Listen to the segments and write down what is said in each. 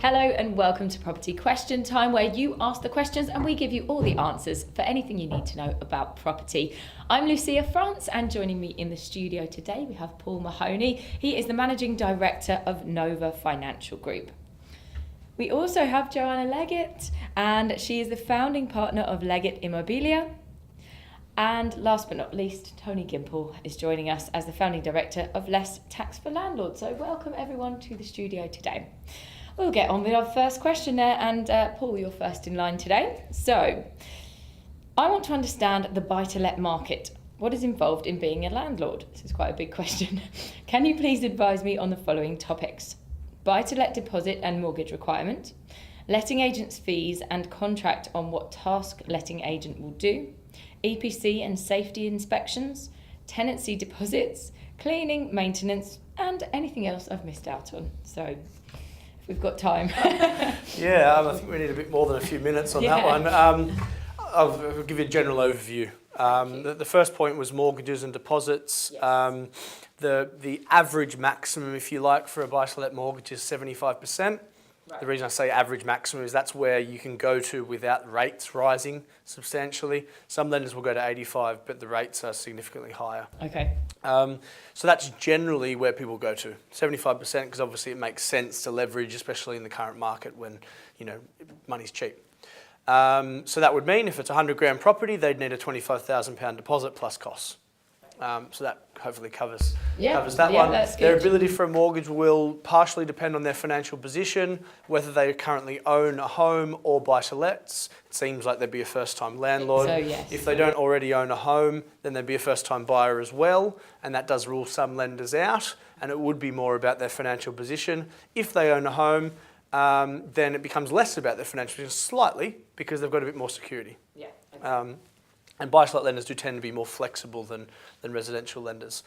Hello and welcome to Property Question Time, where you ask the questions and we give you all the answers for anything you need to know about property. I'm Lucia France, and joining me in the studio today we have Paul Mahoney. He is the Managing Director of Nova Financial Group. We also have Joanna Leggett, and she is the founding partner of Leggett Immobilier. And last but not least, Tony Gimple is joining us as the founding director of Less Tax for Landlords. So welcome everyone to the studio today. We'll get on with our first question there, and Paul, you're first in line today. So, I want to understand the buy-to-let market. What is involved in being a landlord? This is quite a big question. Can you please advise me on the following topics? Buy-to-let deposit and mortgage requirement, letting agents' fees and contract on what task letting agent will do, EPC and safety inspections, tenancy deposits, cleaning, maintenance, and anything else I've missed out on. So, we've got time. I think we need a bit more than a few minutes on that one. I'll give you a general overview. The first point was mortgages and deposits. Yes. The average maximum, if you like, for a buy-to-let mortgage is 75%. Right. The reason I say average maximum is that's where you can go to without rates rising substantially. Some lenders will go to 85, but the rates are significantly higher. Okay. So that's generally where people go to, 75%, because obviously it makes sense to leverage, especially in the current market when, money's cheap. So that would mean if it's a 100 grand property, they'd need a £25,000 deposit plus costs. So that hopefully covers that one. That's good. Their ability for a mortgage will partially depend on their financial position, whether they currently own a home or buy-to-lets. It seems like they'd be a first-time landlord. So, yes. If they don't already own a home, then they'd be a first-time buyer as well, and that does rule some lenders out, and it would be more about their financial position. If they own a home, then it becomes less about their financial position slightly, because they've got a bit more security. Yeah. Okay. And buy-to-let lenders do tend to be more flexible than residential lenders.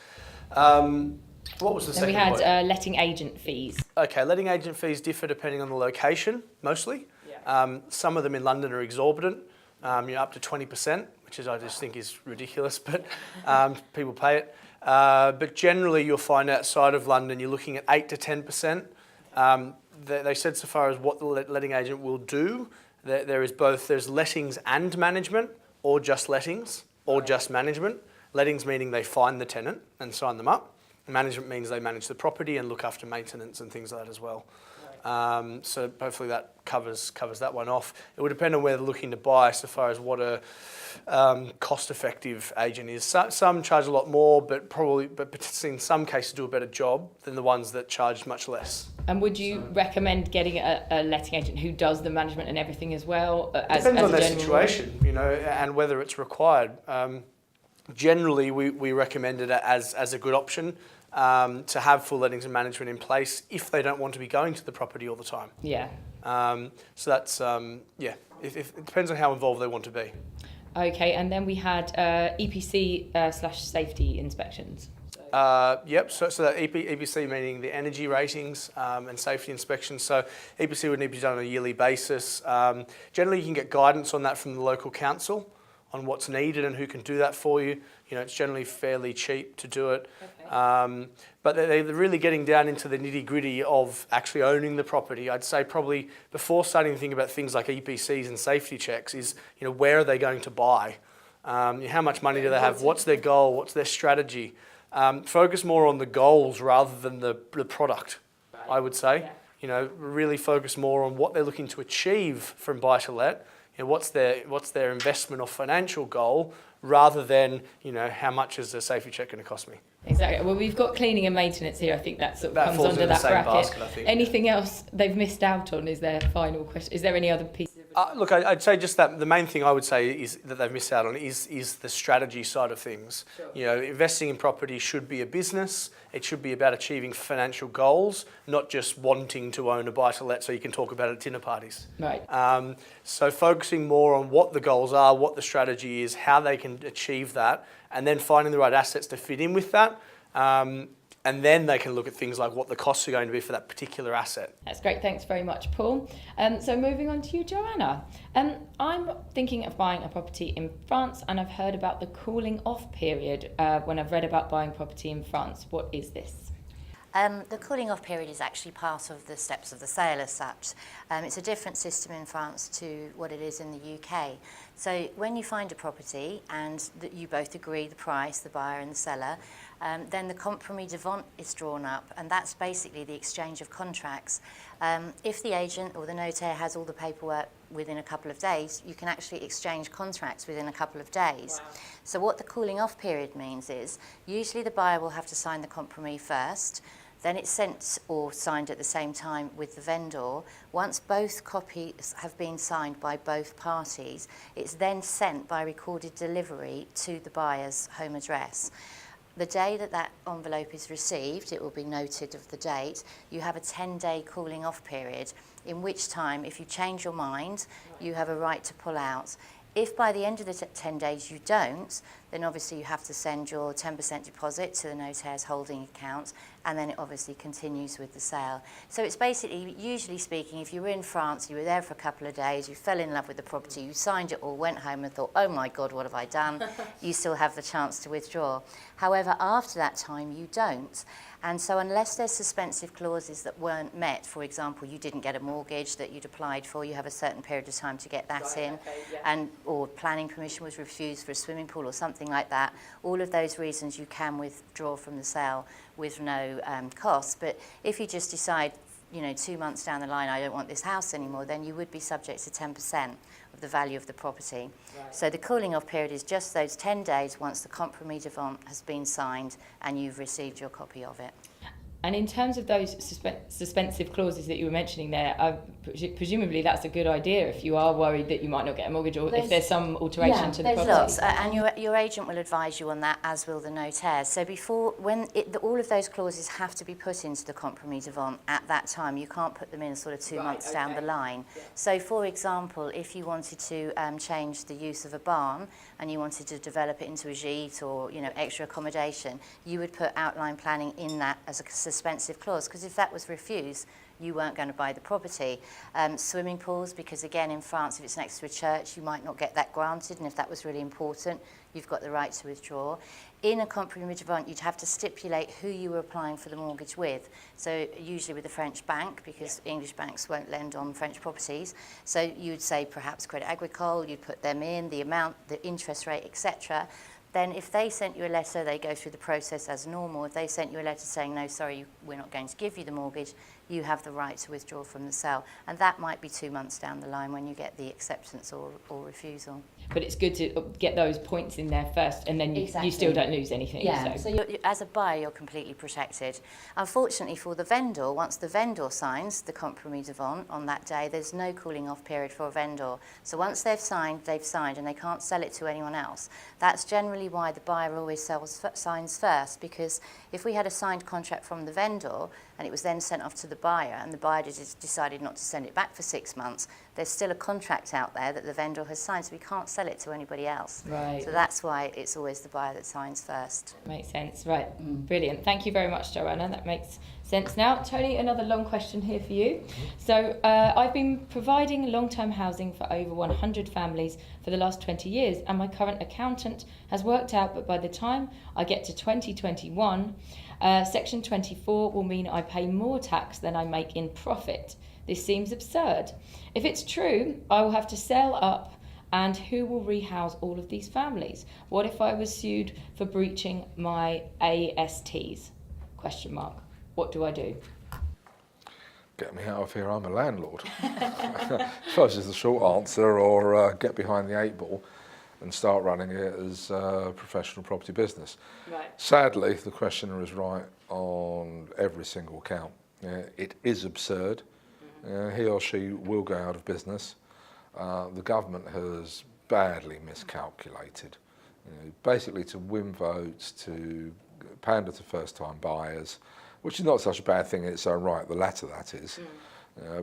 What was the second point? We had letting agent fees. Okay, letting agent fees differ depending on the location, mostly. Yeah. Some of them in London are exorbitant, up to 20%, which I just think is ridiculous, but people pay it. But generally, you'll find outside of London, you're looking at 8 to 10%. They said so far as what the letting agent will do, there's lettings and management, or just lettings, or just management. Lettings meaning they find the tenant and sign them up. Management means they manage the property and look after maintenance and things like that as well. Right. So hopefully that covers that one off. It would depend on where they're looking to buy, so far as what a cost-effective agent is. Some charge a lot more, but in some cases do a better job than the ones that charge much less. And would you recommend getting a letting agent who does the management and everything as well? Depends on their situation, and whether it's required. Generally, we recommend it as a good option to have full lettings and management in place if they don't want to be going to the property all the time. Yeah. So that's, it depends on how involved they want to be. Okay, and then we had EPC / safety inspections. Yep, so that EPC meaning the energy ratings and safety inspections. So EPC would need to be done on a yearly basis. Generally, you can get guidance on that from the local council on what's needed and who can do that for you. It's generally fairly cheap to do it. Okay. But they're really getting down into the nitty-gritty of actually owning the property. I'd say probably before starting to think about things like EPCs and safety checks is, where are they going to buy? How much money do they have? What's their goal? What's their strategy? Focus more on the goals rather than the product, right. I would say. Yeah. Really focus more on what they're looking to achieve from buy-to-let. What's their investment or financial goal, rather than how much is a safety check going to cost me. Exactly. Well, we've got cleaning and maintenance here. I think that sort of that comes falls under in the that same bracket. basket, I think. Anything else they've missed out on is their final question. Is there any other pieces of advice? Look, I'd say just that the main thing I would say is that they've missed out on is the strategy side of things. Sure. Investing in property should be a business. It should be about achieving financial goals, not just wanting to own a buy-to-let so you can talk about it at dinner parties. Right. So focusing more on what the goals are, what the strategy is, how they can achieve that, and then finding the right assets to fit in with that. And then they can look at things like what the costs are going to be for that particular asset. That's great. Thanks very much, Paul. So moving on to you, Joanna. I'm thinking of buying a property in France, and I've heard about the cooling off period when I've read about buying property in France. What is this? The cooling off period is actually part of the steps of the sale as such. It's a different system in France to what it is in the UK. So when you find a property and you both agree the price, the buyer and the seller, then the compromis de vente is drawn up, and that's basically the exchange of contracts. If the agent or the notaire has all the paperwork within a couple of days, you can actually exchange contracts within a couple of days. Wow. So what the cooling off period means is, usually the buyer will have to sign the compromis first, then it's sent or signed at the same time with the vendor. Once both copies have been signed by both parties, it's then sent by recorded delivery to the buyer's home address. The day that that envelope is received, it will be noted of the date. You have a 10-day cooling off period, in which time, if you change your mind, you have a right to pull out. If by the end of the 10 days you don't, then obviously you have to send your 10% deposit to the notaire's holding account, and then it obviously continues with the sale. So it's basically, usually speaking, if you were in France, you were there for a couple of days, you fell in love with the property, you signed it all, went home and thought, oh my God, what have I done? You still have the chance to withdraw. However, after that time, you don't. And so unless there's suspensive clauses that weren't met, for example, you didn't get a mortgage that you'd applied for, you have a certain period of time to get that in, and or planning permission was refused for a swimming pool or something like that, all of those reasons you can withdraw from the sale with no cost. But if you just decide, 2 months down the line, I don't want this house anymore, then you would be subject to 10% of the value of the property. Right. So the cooling off period is just those 10 days once the compromis de vente has been signed and you've received your copy of it. And in terms of those suspensive clauses that you were mentioning there, presumably that's a good idea if you are worried that you might not get a mortgage, or if there's some alteration to the property. There's lots, and your agent will advise you on that, as will the notaire. So all of those clauses have to be put into the compromis de vente at that time. You can't put them in sort of 2 months down the line. Yeah. So for example, if you wanted to change the use of a barn and you wanted to develop it into a gîte or extra accommodation, you would put outline planning in that as a suspensive clause, because if that was refused, you weren't going to buy the property. Swimming pools, because again in France, if it's next to a church, you might not get that granted, and if that was really important, you've got the right to withdraw. In a compromis de vente, you'd have to stipulate who you were applying for the mortgage with. So usually with a French bank, because English banks won't lend on French properties. So you'd say perhaps Crédit Agricole, you'd put them in, the amount, the interest rate, etc. Then if they sent you a letter, they go through the process as normal. If they sent you a letter saying, no, sorry, we're not going to give you the mortgage, you have the right to withdraw from the sale. And that might be 2 months down the line when you get the acceptance or refusal. But it's good to get those points in there first, and then you still don't lose anything. Yeah, so as a buyer, you're completely protected. Unfortunately for the vendor, once the vendor signs the compromis de vente on that day, there's no cooling off period for a vendor. So once they've signed, and they can't sell it to anyone else. That's generally why the buyer always signs first, because if we had a signed contract from the vendor and it was then sent off to the buyer, and the buyer just decided not to send it back for 6 months, there's still a contract out there that the vendor has signed, so we can't sell it to anybody else. Right. So that's why it's always the buyer that signs first. Makes sense, right. Brilliant. Thank you very much, Joanna. That makes sense now. Tony, another long question here for you. So I've been providing long-term housing for over 100 families for the last 20 years, and my current accountant has worked out that by the time I get to 2021, Section 24 will mean I pay more tax than I make in profit. This seems absurd. If it's true, I will have to sell up, and who will rehouse all of these families? What if I was sued for breaching my ASTs? Question mark. What do I do? Get me out of here, I'm a landlord. Suppose is the short answer, or get behind the 8 ball and start running it as a professional property business. Right. Sadly, the questioner is right on every single count. It is absurd. He or she will go out of business. The government has badly miscalculated. Basically to win votes, to pander to first-time buyers, which is not such a bad thing in its own right, the latter that is.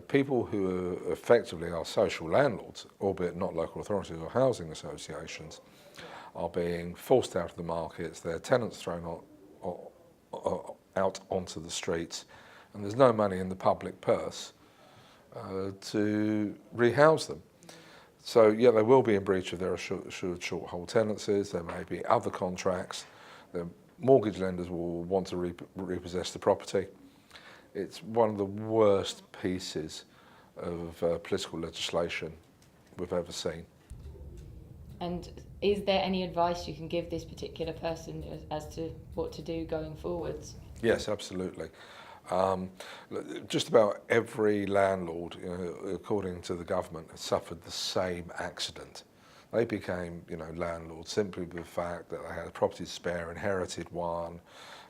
People who effectively are social landlords, albeit not local authorities or housing associations, are being forced out of the markets, their tenants thrown out onto the streets, and there's no money in the public purse to rehouse them. So yeah, they will be in breach of their assured short hold tenancies. There may be other contracts. The mortgage lenders will want to repossess the property. It's one of the worst pieces of political legislation we've ever seen. And is there any advice you can give this particular person as to what to do going forwards? Yes, absolutely. Just about every landlord, according to the government, has suffered the same accident. They became, landlords simply with the fact that they had a property to spare, inherited one,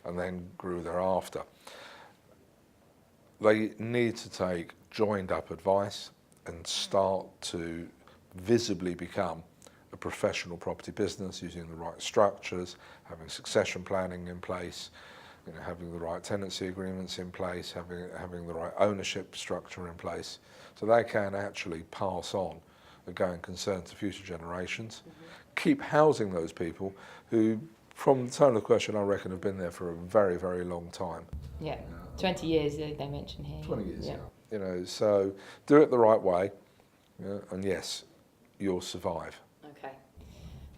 and then grew thereafter. They need to take joined up advice and start to visibly become a professional property business using the right structures, having succession planning in place, having the right tenancy agreements in place, having the right ownership structure in place, so they can actually pass on a going concern to future generations. Keep housing those people who, from the tone of the question, I reckon have been there for a very, very long time. Yeah, 20 years they mention here. 20 years, yeah. So do it the right way, and yes, you'll survive. Okay,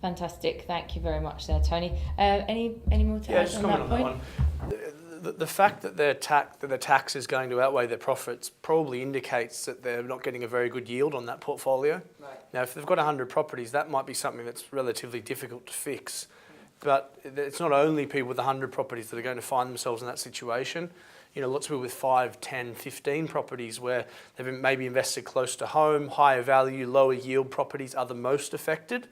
fantastic. Thank you very much there, Tony. Any more to add just on comment that on point? that one. The fact that the tax is going to outweigh their profits probably indicates that they're not getting a very good yield on that portfolio. Right. Now, if they've got 100 properties, that might be something that's relatively difficult to fix. But it's not only people with 100 properties that are going to find themselves in that situation. Lots of people with 5, 10, 15 properties where they've maybe invested close to home, higher value, lower yield properties are the most affected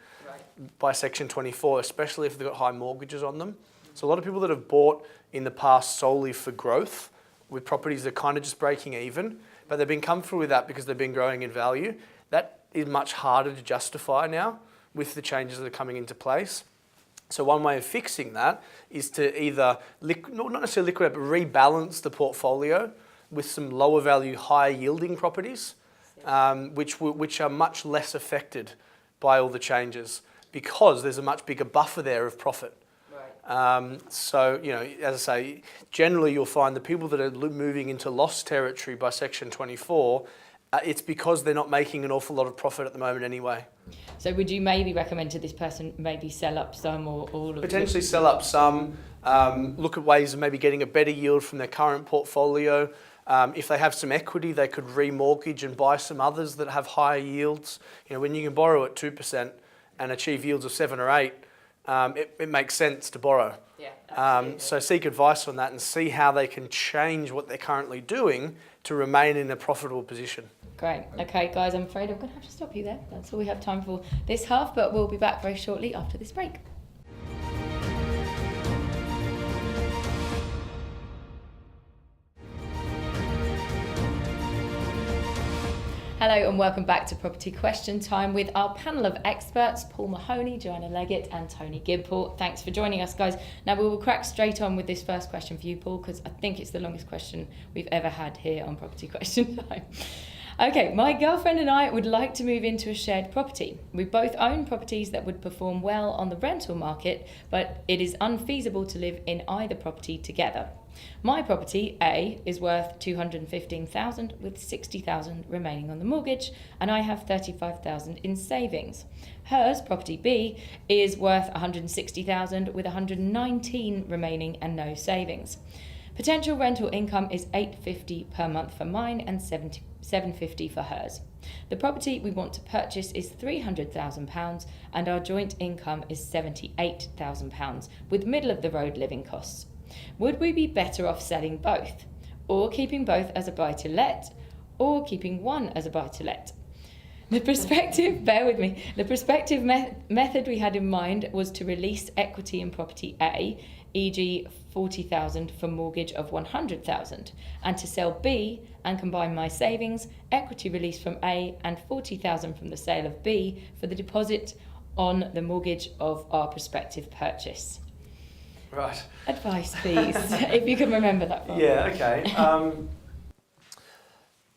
by Section 24, especially if they've got high mortgages on them. So a lot of people that have bought in the past solely for growth with properties that are kind of just breaking even, but they've been comfortable with that because they've been growing in value. That is much harder to justify now with the changes that are coming into place. So one way of fixing that is to either, not necessarily liquidate, but rebalance the portfolio with some lower value, higher yielding properties, which are much less affected by all the changes because there's a much bigger buffer there of profit. So, as I say, generally you'll find the people that are moving into loss territory by Section 24, it's because they're not making an awful lot of profit at the moment anyway. So would you maybe recommend to this person maybe sell up some or all of Potentially sell up some, look at ways of maybe getting a better yield from their current portfolio. If they have some equity, they could remortgage and buy some others that have higher yields. When you can borrow at 2% and achieve yields of 7 or 8, it makes sense to borrow. Yeah, so seek advice on that and see how they can change what they're currently doing to remain in a profitable position. Great. Okay, guys, I'm afraid I'm going to have to stop you there. That's all we have time for this half, but we'll be back very shortly after this break. Hello and welcome back to Property Question Time with our panel of experts, Paul Mahoney, Joanna Leggett and Tony Gimple. Thanks for joining us, guys. Now we will crack straight on with this first question for you, Paul, because I think it's the longest question we've ever had here on Property Question Time. Okay, my girlfriend and I would like to move into a shared property. We both own properties that would perform well on the rental market, but it is unfeasible to live in either property together. My property, A, is worth $215,000 with $60,000 remaining on the mortgage, and I have $35,000 in savings. Hers, property B, is worth $160,000 with $119,000 remaining and no savings. Potential rental income is $850 per month for mine and $750 for hers. The property we want to purchase is £300,000 and our joint income is £78,000 with middle of the road living costs. Would we be better off selling both, or keeping both as a buy-to-let, or keeping one as a buy-to-let? The prospective, bear with me, the prospective method we had in mind was to release equity in property A, e.g. $40,000 for mortgage of $100,000, and to sell B and combine my savings, equity release from A and $40,000 from the sale of B for the deposit on the mortgage of our prospective purchase. Right. Advice, please, if you can remember that one. Yeah, okay. All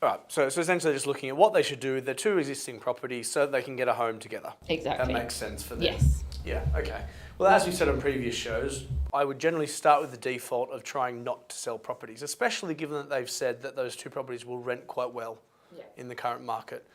right, so essentially just looking at what they should do with their two existing properties so that they can get a home together. Exactly. That makes sense for them. Yes. Yeah, okay. Well, as we said on previous shows, I would generally start with the default of trying not to sell properties, especially given that they've said that those two properties will rent quite well in the current market.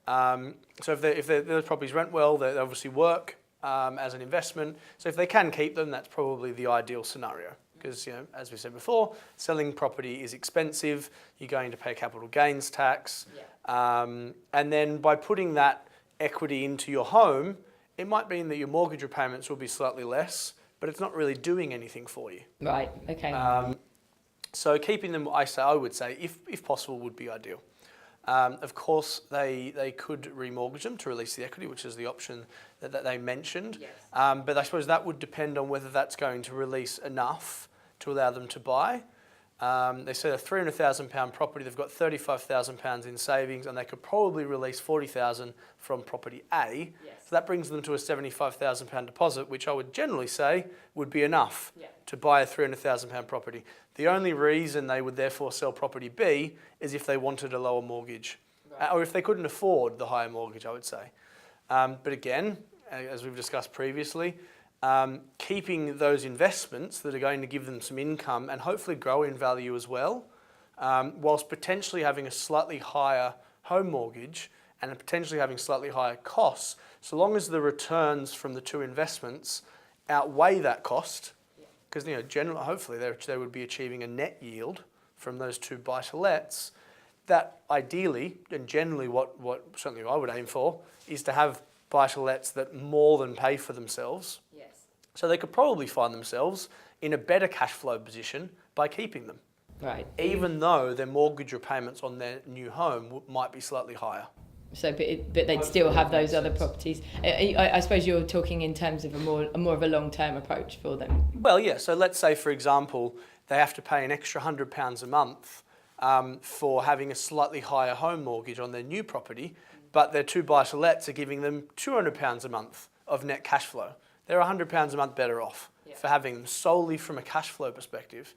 So if those properties rent well, they obviously work as an investment. So if they can keep them, that's probably the ideal scenario. because, as we said before, selling property is expensive. You're going to pay capital gains tax. And then by putting that equity into your home, it might mean that your mortgage repayments will be slightly less, but it's not really doing anything for you. Right, okay. So keeping them, I would say, if possible, would be ideal. Of course, they could remortgage them to release the equity, which is the option that they mentioned. Yes. But I suppose that would depend on whether that's going to release enough to allow them to buy. They said a £300,000 property, they've got £35,000 in savings, and they could probably release £40,000 from property A. Yes. So that brings them to a £75,000 deposit, which I would generally say would be enough Yeah. to buy a £300,000 property. The only reason they would therefore sell property B is if they wanted a lower mortgage, or if they couldn't afford the higher mortgage, I would say. But again, as we've discussed previously, keeping those investments that are going to give them some income and hopefully grow in value as well, whilst potentially having a slightly higher home mortgage and potentially having slightly higher costs, so long as the returns from the two investments outweigh that cost, because hopefully they would be achieving a net yield from those two buy-to-lets. That ideally, and generally what certainly I would aim for, is to have buy-to-lets that more than pay for themselves. Yes. So they could probably find themselves in a better cash flow position by keeping them, Right. even though their mortgage repayments on their new home might be slightly higher. So, but they'd still have those other properties. I suppose you're talking in terms of a more of a long-term approach for them. Well, yeah. So let's say, for example, they have to pay an extra £100 a month for having a slightly higher home mortgage on their new property, but their two buy-to-lets are giving them £200 a month of net cash flow. They're £100 a month better off for having them solely from a cash flow perspective.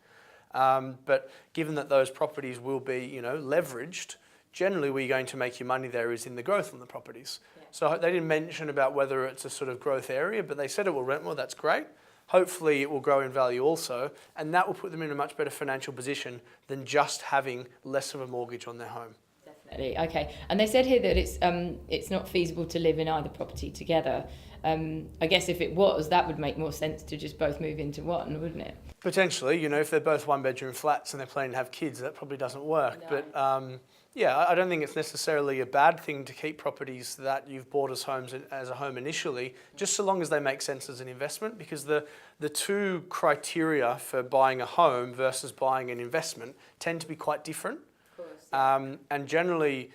But given that those properties will be, leveraged, generally where you're going to make your money there is in the growth on the properties. Yeah. So they didn't mention about whether it's a sort of growth area, but they said it will rent well. That's great. Hopefully it will grow in value also, and that will put them in a much better financial position than just having less of a mortgage on their home. Definitely. Okay. And they said here that it's not feasible to live in either property together. I guess if it was, that would make more sense to just both move into one, wouldn't it? Potentially, if they're both one-bedroom flats and they're planning to have kids, that probably doesn't work. No. But I don't think it's necessarily a bad thing to keep properties that you've bought as a home initially, just so long as they make sense as an investment, because the two criteria for buying a home versus buying an investment tend to be quite different. Of course. And generally,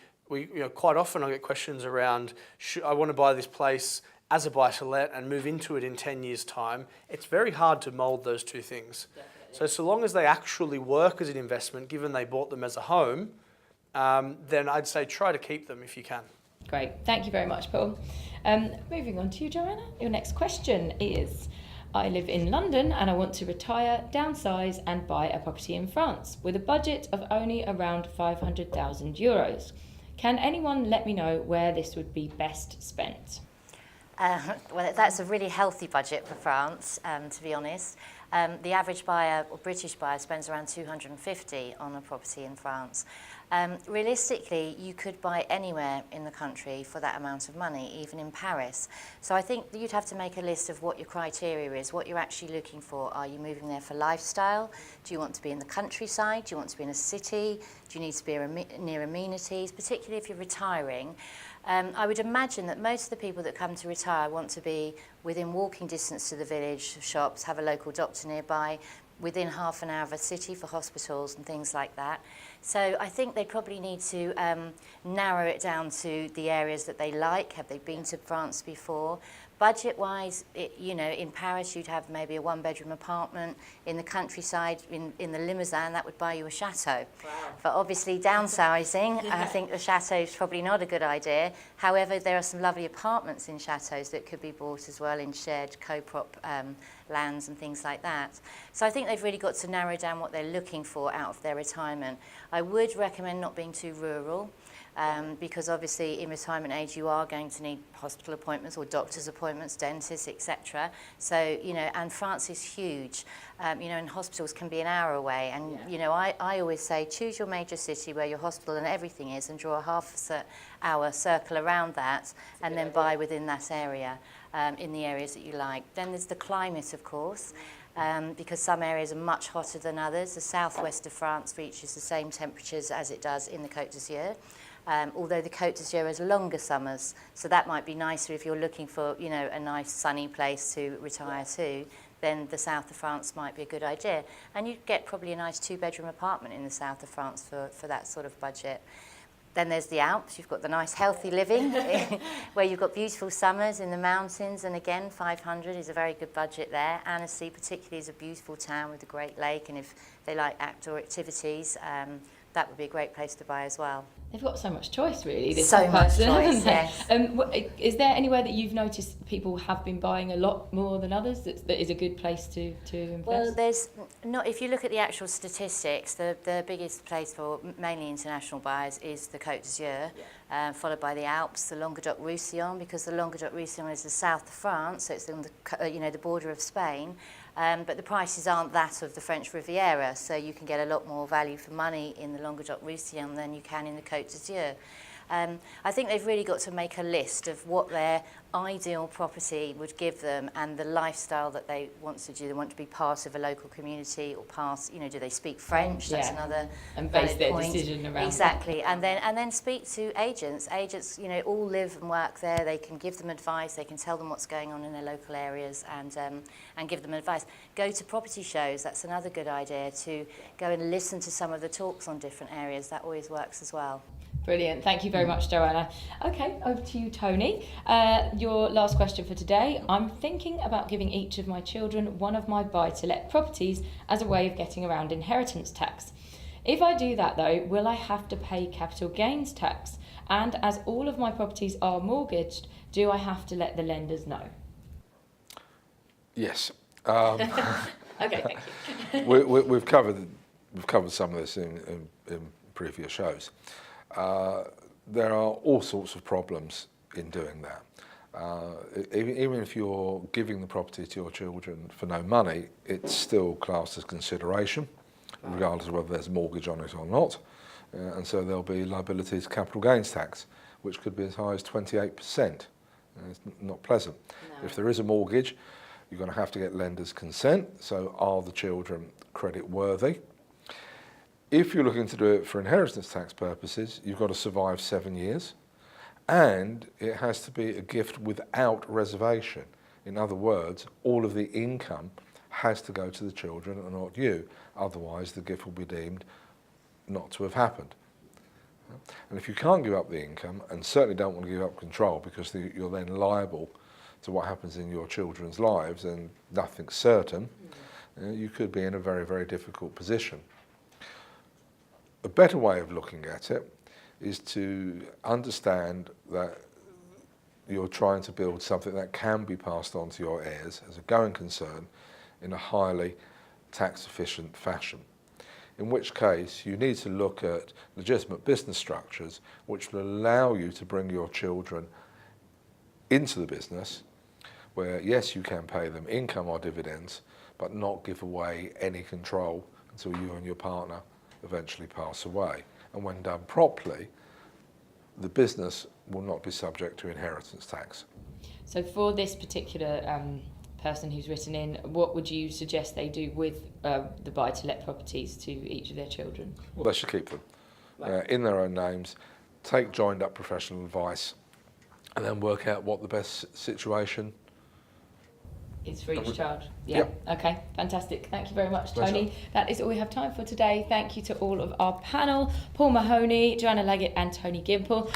quite often I get questions around, I want to buy this place as a buy-to-let and move into it in 10 years' time. It's very hard to mould those two things. Definitely. So long as they actually work as an investment, given they bought them as a home, then I'd say try to keep them if you can. Great. Thank you very much, Paul. Moving on to you, Joanna. Your next question is, I live in London and I want to retire, downsize and buy a property in France with a budget of only around €500,000. Can anyone let me know where this would be best spent? Well, that's a really healthy budget for France, to be honest. The average buyer or British buyer spends around 250 on a property in France. Realistically, you could buy anywhere in the country for that amount of money, even in Paris. So I think you'd have to make a list of what your criteria is, what you're actually looking for. Are you moving there for lifestyle? Do you want to be in the countryside? Do you want to be in a city? Do you need to be near amenities, particularly if you're retiring? I would imagine that most of the people that come to retire want to be within walking distance to the village shops, have a local doctor nearby, within half an hour of a city for hospitals and things like that. So I think they probably need to narrow it down to the areas that they like. Have they been to France before? Budget-wise, in Paris you'd have maybe a one-bedroom apartment. In the countryside, in the Limousin, that would buy you a chateau. Wow. But obviously downsizing, I think the chateau is probably not a good idea. However, there are some lovely apartments in chateaus that could be bought as well in shared co-prop lands and things like that. So I think they've really got to narrow down what they're looking for out of their retirement. I would recommend not being too rural. Because obviously in retirement age you are going to need hospital appointments or doctor's appointments, dentists, etc. So, and France is huge, and hospitals can be an hour away. And, I always say choose your major city where your hospital and everything is and draw a half-hour circle around that and then buy within that area, in the areas that you like. Then there's the climate, of course. because some areas are much hotter than others. The southwest of France reaches the same temperatures as it does in the Côte d'Azur. Although the Côte d'Azur has longer summers, so that might be nicer if you're looking for, you know, a nice sunny place to retire to, then the south of France might be a good idea. And you'd get probably a nice 2-bedroom apartment in the south of France for that sort of budget. Then there's the Alps. You've got the nice healthy living where you've got beautiful summers in the mountains, and again 500 is a very good budget there. Annecy particularly is a beautiful town with a great lake, and if they like outdoor activities, that would be a great place to buy as well. They've got so much choice, really. This So much person, choice, haven't they? yes. Is there anywhere that you've noticed people have been buying a lot more than others that is a good place to invest? Well, there's not. If you look at the actual statistics, the biggest place for mainly international buyers is the Côte d'Azur, followed by the Alps, the Languedoc-Roussillon, because the Languedoc-Roussillon is the south of France, so it's on the border of Spain. But the prices aren't that of the French Riviera, so you can get a lot more value for money in the Languedoc-Roussillon than you can in the Côte d'Azur. I think they've really got to make a list of what their ideal property would give them and the lifestyle that they want to do. They want to be part of a local community, or do they speak French? That's another and base valid their point. decision around Exactly, and then speak to agents. Agents, all live and work there. They can give them advice. They can tell them what's going on in their local areas and give them advice. Go to property shows. That's another good idea, to go and listen to some of the talks on different areas. That always works as well. Brilliant. Thank you very much, Joanna. Okay, over to you, Tony. Your last question for today. I'm thinking about giving each of my children one of my buy-to-let properties as a way of getting around inheritance tax. If I do that, though, will I have to pay capital gains tax? And as all of my properties are mortgaged, do I have to let the lenders know? Yes. Okay, thank you. We've covered some of this in previous shows. There are all sorts of problems in doing that. Even if you're giving the property to your children for no money, it's still classed as consideration, regardless of whether there's a mortgage on it or not. And so there'll be liability to capital gains tax, which could be as high as 28%. It's not pleasant. No. If there is a mortgage, you're going to have to get lenders' consent. So are the children credit worthy? If you're looking to do it for inheritance tax purposes, you've got to survive 7 years, and it has to be a gift without reservation. In other words, all of the income has to go to the children and not you. Otherwise, the gift will be deemed not to have happened. And if you can't give up the income, and certainly don't want to give up control, because you're then liable to what happens in your children's lives and nothing's certain, you could be in a very, very difficult position. A better way of looking at it is to understand that you're trying to build something that can be passed on to your heirs as a going concern in a highly tax efficient fashion. In which case you need to look at legitimate business structures which will allow you to bring your children into the business, where yes, you can pay them income or dividends, but not give away any control until you and your partner eventually pass away. And when done properly, the business will not be subject to inheritance tax. So for this particular person who's written in, what would you suggest they do with the buy-to-let properties to each of their children? Well, they should keep them in their own names, take joined up professional advice, and then work out what the best situation is for each child. Yeah. Yep. Okay. Fantastic. Thank you very much, Pleasure. Tony. That is all we have time for today. Thank you to all of our panel, Paul Mahoney, Joanna Leggett and Tony Gimple.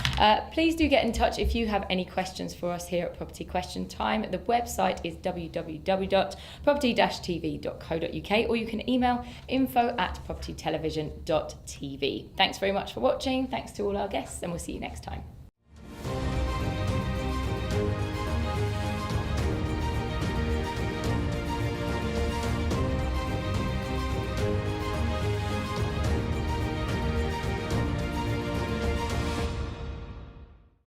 Please do get in touch if you have any questions for us here at Property Question Time. The website is www.property-tv.co.uk, or you can email info@propertytelevision.tv. Thanks very much for watching. Thanks to all our guests, and we'll see you next time.